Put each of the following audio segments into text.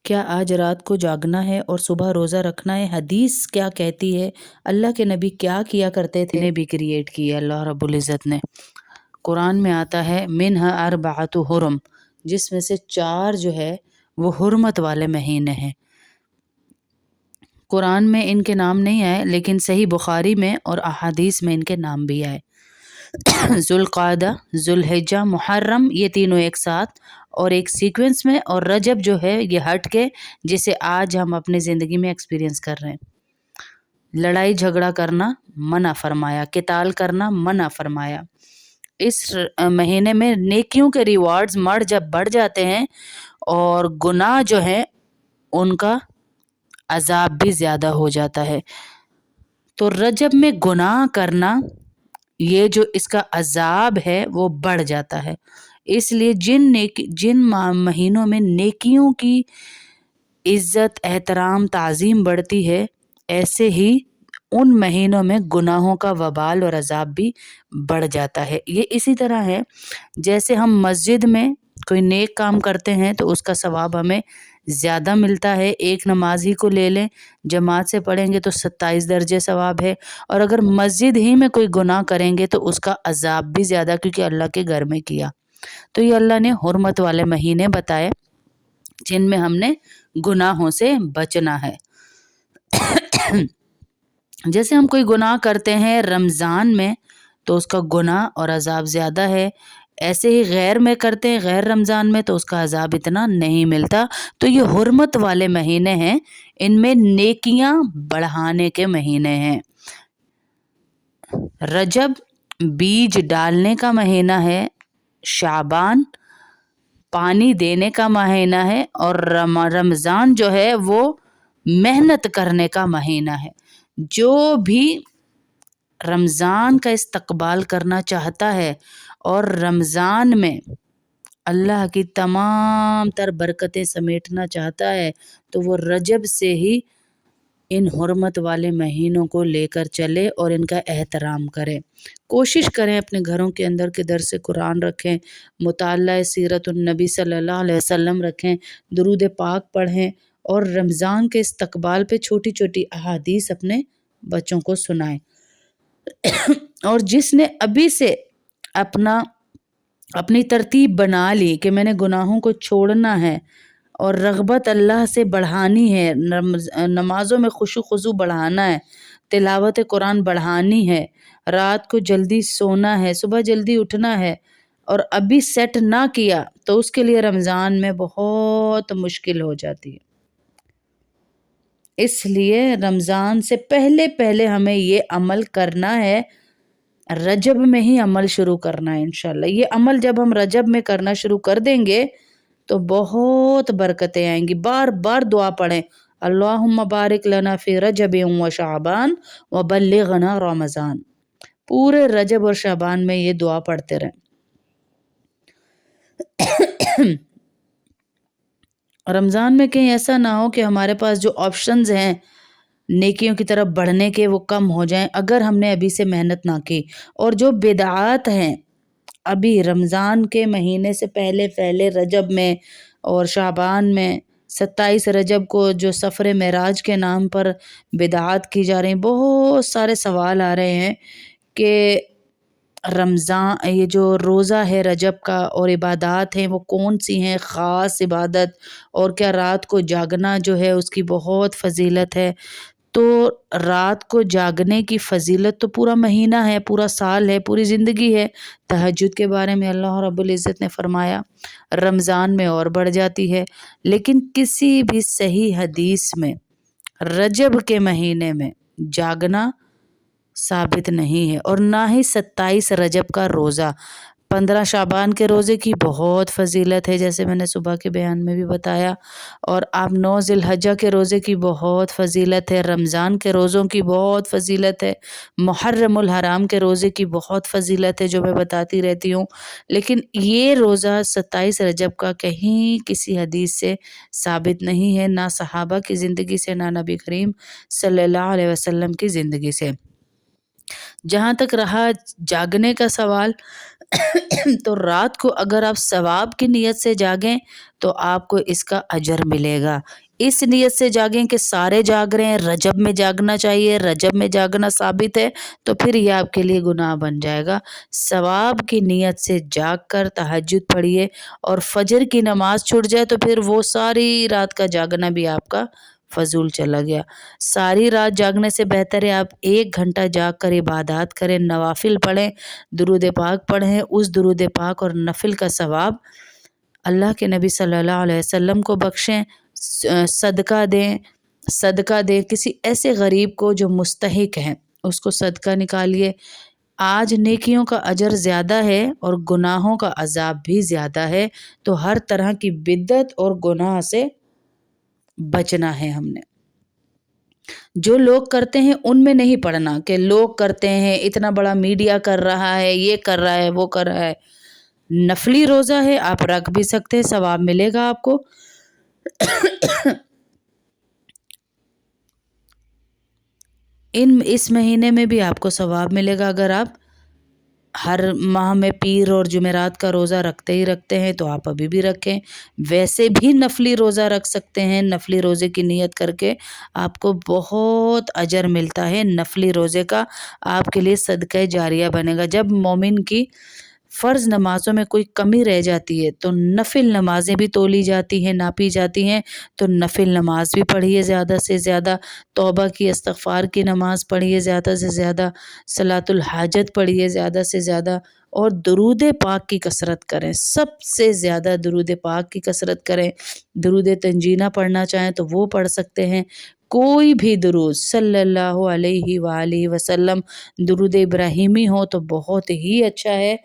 کیا آج رات کو جاگنا ہے اور صبح روزہ رکھنا ہے؟ حدیث کیا کہتی ہے؟ اللہ کے نبی کیا کیا کرتے تھے؟ نے بھی کریٹ کیا اللہ رب العزت نے۔ قرآن میں آتا ہے منہا اربعۃ حرم، جس میں سے 4 جو ہے وہ حرمت والے مہینے ہیں۔ قرآن میں ان کے نام نہیں آئے، لیکن صحیح بخاری میں اور احادیث میں ان کے نام بھی آئے۔ ذوالقعدہ، ذوالحجہ، محرم، یہ تینوں ایک ساتھ اور ایک سیکوینس میں، اور رجب جو ہے یہ ہٹ کے، جسے آج ہم اپنی زندگی میں ایکسپیرینس کر رہے ہیں۔ لڑائی جھگڑا کرنا منع فرمایا، قتال کرنا منع فرمایا۔ اس مہینے میں نیکیوں کے ریوارڈز جب بڑھ جاتے ہیں اور گناہ جو ہیں ان کا عذاب بھی زیادہ ہو جاتا ہے۔ تو رجب میں گناہ کرنا، یہ جو اس کا عذاب ہے وہ بڑھ جاتا ہے۔ اس لیے جن مہینوں میں نیکیوں کی عزت، احترام، تعظیم بڑھتی ہے، ایسے ہی ان مہینوں میں گناہوں کا وبال اور عذاب بھی بڑھ جاتا ہے۔ یہ اسی طرح ہے جیسے ہم مسجد میں کوئی نیک کام کرتے ہیں تو اس کا ثواب ہمیں زیادہ ملتا ہے۔ ایک نماز ہی کو لے لیں، جماعت سے پڑھیں گے تو 27 درجے ثواب ہے، اور اگر مسجد ہی میں کوئی گناہ کریں گے تو اس کا عذاب بھی زیادہ، کیونکہ اللہ کے گھر میں کیا۔ تو یہ اللہ نے حرمت والے مہینے بتائے جن میں ہم نے گناہوں سے بچنا ہے۔ جیسے ہم کوئی گناہ کرتے ہیں رمضان میں تو اس کا گناہ اور عذاب زیادہ ہے، ایسے ہی غیر میں کرتے ہیں غیر رمضان میں تو اس کا عذاب اتنا نہیں ملتا۔ تو یہ حرمت والے مہینے ہیں، ان میں نیکیاں بڑھانے کے مہینے ہیں۔ رجب بیج ڈالنے کا مہینہ ہے، شعبان پانی دینے کا مہینہ ہے، اور رمضان جو ہے وہ محنت کرنے کا مہینہ ہے۔ جو بھی رمضان کا استقبال کرنا چاہتا ہے اور رمضان میں اللہ کی تمام تر برکتیں سمیٹنا چاہتا ہے تو وہ رجب سے ہی ان حرمت والے مہینوں کو لے کر چلے اور ان کا احترام کرے۔ کوشش کریں اپنے گھروں کے اندر کے درس قرآن رکھیں، مطالعہ سیرت النبی صلی اللہ علیہ وسلم رکھیں، درود پاک پڑھیں، اور رمضان کے استقبال پہ چھوٹی چھوٹی احادیث اپنے بچوں کو سنائیں۔ اور جس نے ابھی سے اپنی ترتیب بنا لی کہ میں نے گناہوں کو چھوڑنا ہے اور رغبت اللہ سے بڑھانی ہے، نمازوں میں خشوع خضوع بڑھانا ہے، تلاوت قرآن بڑھانی ہے، رات کو جلدی سونا ہے، صبح جلدی اٹھنا ہے، اور ابھی سیٹ نہ کیا تو اس کے لیے رمضان میں بہت مشکل ہو جاتی ہے۔ اس لیے رمضان سے پہلے ہمیں یہ عمل کرنا ہے، رجب میں ہی عمل شروع کرنا ہے انشاءاللہ۔ یہ عمل جب ہم رجب میں کرنا شروع کر دیں گے تو بہت برکتیں آئیں گی۔ بار بار دعا پڑھیں، اللہم بارک لنا فی رجب و شعبان و بلغنا رمضان۔ پورے رجب اور شعبان میں یہ دعا پڑھتے رہیں۔ رمضان میں کہیں ایسا نہ ہو کہ ہمارے پاس جو آپشنز ہیں نیکیوں کی طرف بڑھنے کے وہ کم ہو جائیں اگر ہم نے ابھی سے محنت نہ کی۔ اور جو بدعات ہیں ابھی رمضان کے مہینے سے پہلے رجب میں اور شعبان میں، 27 رجب کو جو سفر معراج کے نام پر بدعات کی جا رہی ہیں، بہت سارے سوال آ رہے ہیں کہ رمضان یہ جو روزہ ہے رجب کا اور عبادات ہیں وہ کون سی ہیں خاص عبادت، اور کیا رات کو جاگنا جو ہے اس کی بہت فضیلت ہے؟ تو رات کو جاگنے کی فضیلت تو پورا مہینہ ہے، پورا سال ہے، پوری زندگی ہے۔ تہجد کے بارے میں اللہ رب العزت نے فرمایا رمضان میں اور بڑھ جاتی ہے، لیکن کسی بھی صحیح حدیث میں رجب کے مہینے میں جاگنا ثابت نہیں ہے، اور نہ ہی 27 رجب کا روزہ۔ 15 شعبان کے روزے کی بہت فضیلت ہے جیسے میں نے صبح کے بیان میں بھی بتایا، اور آپ 9 ذی الحجہ کے روزے کی بہت فضیلت ہے، رمضان کے روزوں کی بہت فضیلت ہے، محرم الحرام کے روزے کی بہت فضیلت ہے جو میں بتاتی رہتی ہوں۔ لیکن یہ روزہ 27 رجب کا کہیں کسی حدیث سے ثابت نہیں ہے، نہ صحابہ کی زندگی سے، نہ نبی کریم صلی اللہ علیہ وسلم کی زندگی سے۔ جہاں تک رہا جاگنے کا سوال، تو رات کو اگر آپ ثواب کی نیت سے جاگیں تو آپ کو اس کا اجر ملے گا. اس نیت سے جاگیں کہ سارے جاگ رہے ہیں، رجب میں جاگنا چاہیے، رجب میں جاگنا ثابت ہے، تو پھر یہ آپ کے لیے گناہ بن جائے گا. ثواب کی نیت سے جاگ کر تہجد پڑھیے، اور فجر کی نماز چھوٹ جائے تو پھر وہ ساری رات کا جاگنا بھی آپ کا فضول چلا گیا. ساری رات جاگنے سے بہتر ہے آپ 1 گھنٹہ جاگ کر عبادات کریں، نوافل پڑھیں، درود پاک پڑھیں. اس درود پاک اور نفل کا ثواب اللہ کے نبی صلی اللہ علیہ وسلم کو بخشیں، صدقہ دیں کسی ایسے غریب کو جو مستحق ہیں، اس کو صدقہ نکالیے. آج نیکیوں کا اجر زیادہ ہے اور گناہوں کا عذاب بھی زیادہ ہے، تو ہر طرح کی بدعت اور گناہ سے بچنا ہے. ہم نے جو لوگ کرتے ہیں ان میں نہیں پڑنا کہ لوگ کرتے ہیں، اتنا بڑا میڈیا کر رہا ہے، یہ کر رہا ہے، وہ کر رہا ہے. نفلی روزہ ہے، آپ رکھ بھی سکتے ہیں، ثواب ملے گا آپ کو. اس مہینے میں بھی آپ کو ثواب ملے گا. اگر آپ ہر ماہ میں پیر اور جمعرات کا روزہ رکھتے ہیں تو آپ ابھی بھی رکھیں. ویسے بھی نفلی روزہ رکھ سکتے ہیں، نفلی روزے کی نیت کر کے آپ کو بہت اجر ملتا ہے. نفلی روزے کا آپ کے لیے صدقہ جاریہ بنے گا. جب مومن کی فرض نمازوں میں کوئی کمی رہ جاتی ہے تو نفل نمازیں بھی تولی جاتی ہیں، ناپی جاتی ہیں. تو نفل نماز بھی پڑھیے، زیادہ سے زیادہ توبہ کی، استغفار کی نماز پڑھیے، زیادہ سے زیادہ صلاۃ الحاجت پڑھیے، زیادہ سے زیادہ، اور درود پاک کی کثرت کریں. سب سے زیادہ درود پاک کی کثرت کریں. درود تنجینہ پڑھنا چاہیں تو وہ پڑھ سکتے ہیں. کوئی بھی درود صلی اللہ علیہ وآلہ وسلم، درود ابراہیمی ہو تو بہت ہی اچھا ہے.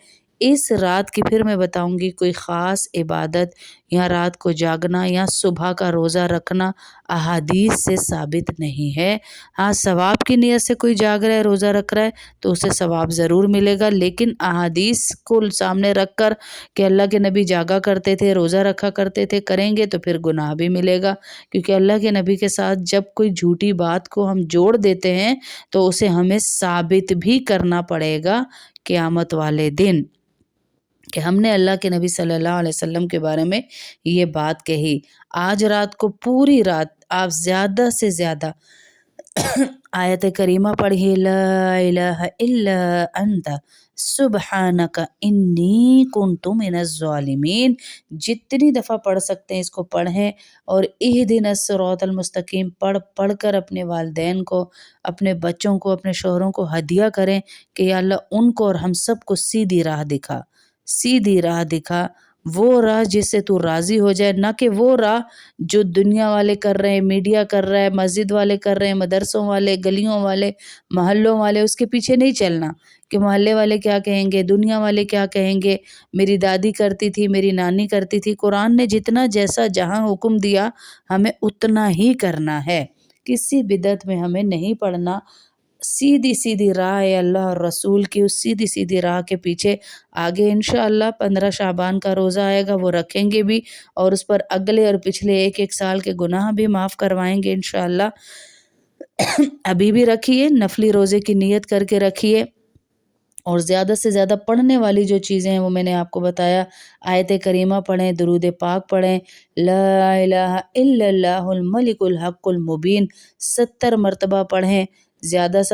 اس رات کی پھر میں بتاؤں گی کوئی خاص عبادت یا رات کو جاگنا یا صبح کا روزہ رکھنا احادیث سے ثابت نہیں ہے. ہاں، ثواب کی نیت سے کوئی جاگ رہا ہے، روزہ رکھ رہا ہے تو اسے ثواب ضرور ملے گا. لیکن احادیث کو سامنے رکھ کر کہ اللہ کے نبی جاگا کرتے تھے، روزہ رکھا کرتے تھے کریں گے تو پھر گناہ بھی ملے گا. کیونکہ اللہ کے نبی کے ساتھ جب کوئی جھوٹی بات کو ہم جوڑ دیتے ہیں تو اسے ہمیں ثابت بھی کرنا پڑے گا قیامت والے دن کہ ہم نے اللہ کے نبی صلی اللہ علیہ وسلم کے بارے میں یہ بات کہی. آج رات کو پوری رات آپ زیادہ سے زیادہ آیت کریمہ پڑھیے، لا الہ الا انت سبحانک انی کنت من الظالمین. جتنی دفعہ پڑھ سکتے ہیں اس کو پڑھیں، اور اہدنا الصراط المستقیم پڑھ کر اپنے والدین کو، اپنے بچوں کو، اپنے شوہروں کو ہدیہ کریں کہ یا اللہ ان کو اور ہم سب کو سیدھی راہ دکھا، سیدھی راہ دکھا، وہ راہ جس سے تو راضی ہو جائے، نہ کہ وہ راہ جو دنیا والے کر رہے ہیں، میڈیا کر رہا ہے، مسجد والے کر رہے ہیں، مدرسوں والے، گلیوں والے، محلوں والے. اس کے پیچھے نہیں چلنا کہ محلے والے کیا کہیں گے، دنیا والے کیا کہیں گے. میری دادی کرتی تھی، میری نانی کرتی تھی. قرآن نے جتنا جیسا جہاں حکم دیا ہمیں اتنا ہی کرنا ہے. کسی بدعت میں ہمیں نہیں پڑنا. سیدھی سیدھی راہ ہے اللہ اور رسول کی، اس سیدھی سیدھی راہ کے پیچھے آگے انشاءاللہ 15 شعبان کا روزہ آئے گا، وہ رکھیں گے بھی، اور اس پر اگلے اور پچھلے ایک سال کے گناہ بھی معاف کروائیں گے انشاءاللہ. ابھی بھی رکھیے، نفلی روزے کی نیت کر کے رکھیے، اور زیادہ سے زیادہ پڑھنے والی جو چیزیں ہیں وہ میں نے آپ کو بتایا. آیت کریمہ پڑھیں، درود پاک پڑھیں، لا الہ الا اللہ الملک الحق المبین 70 مرتبہ پڑھیں. زیادہ سے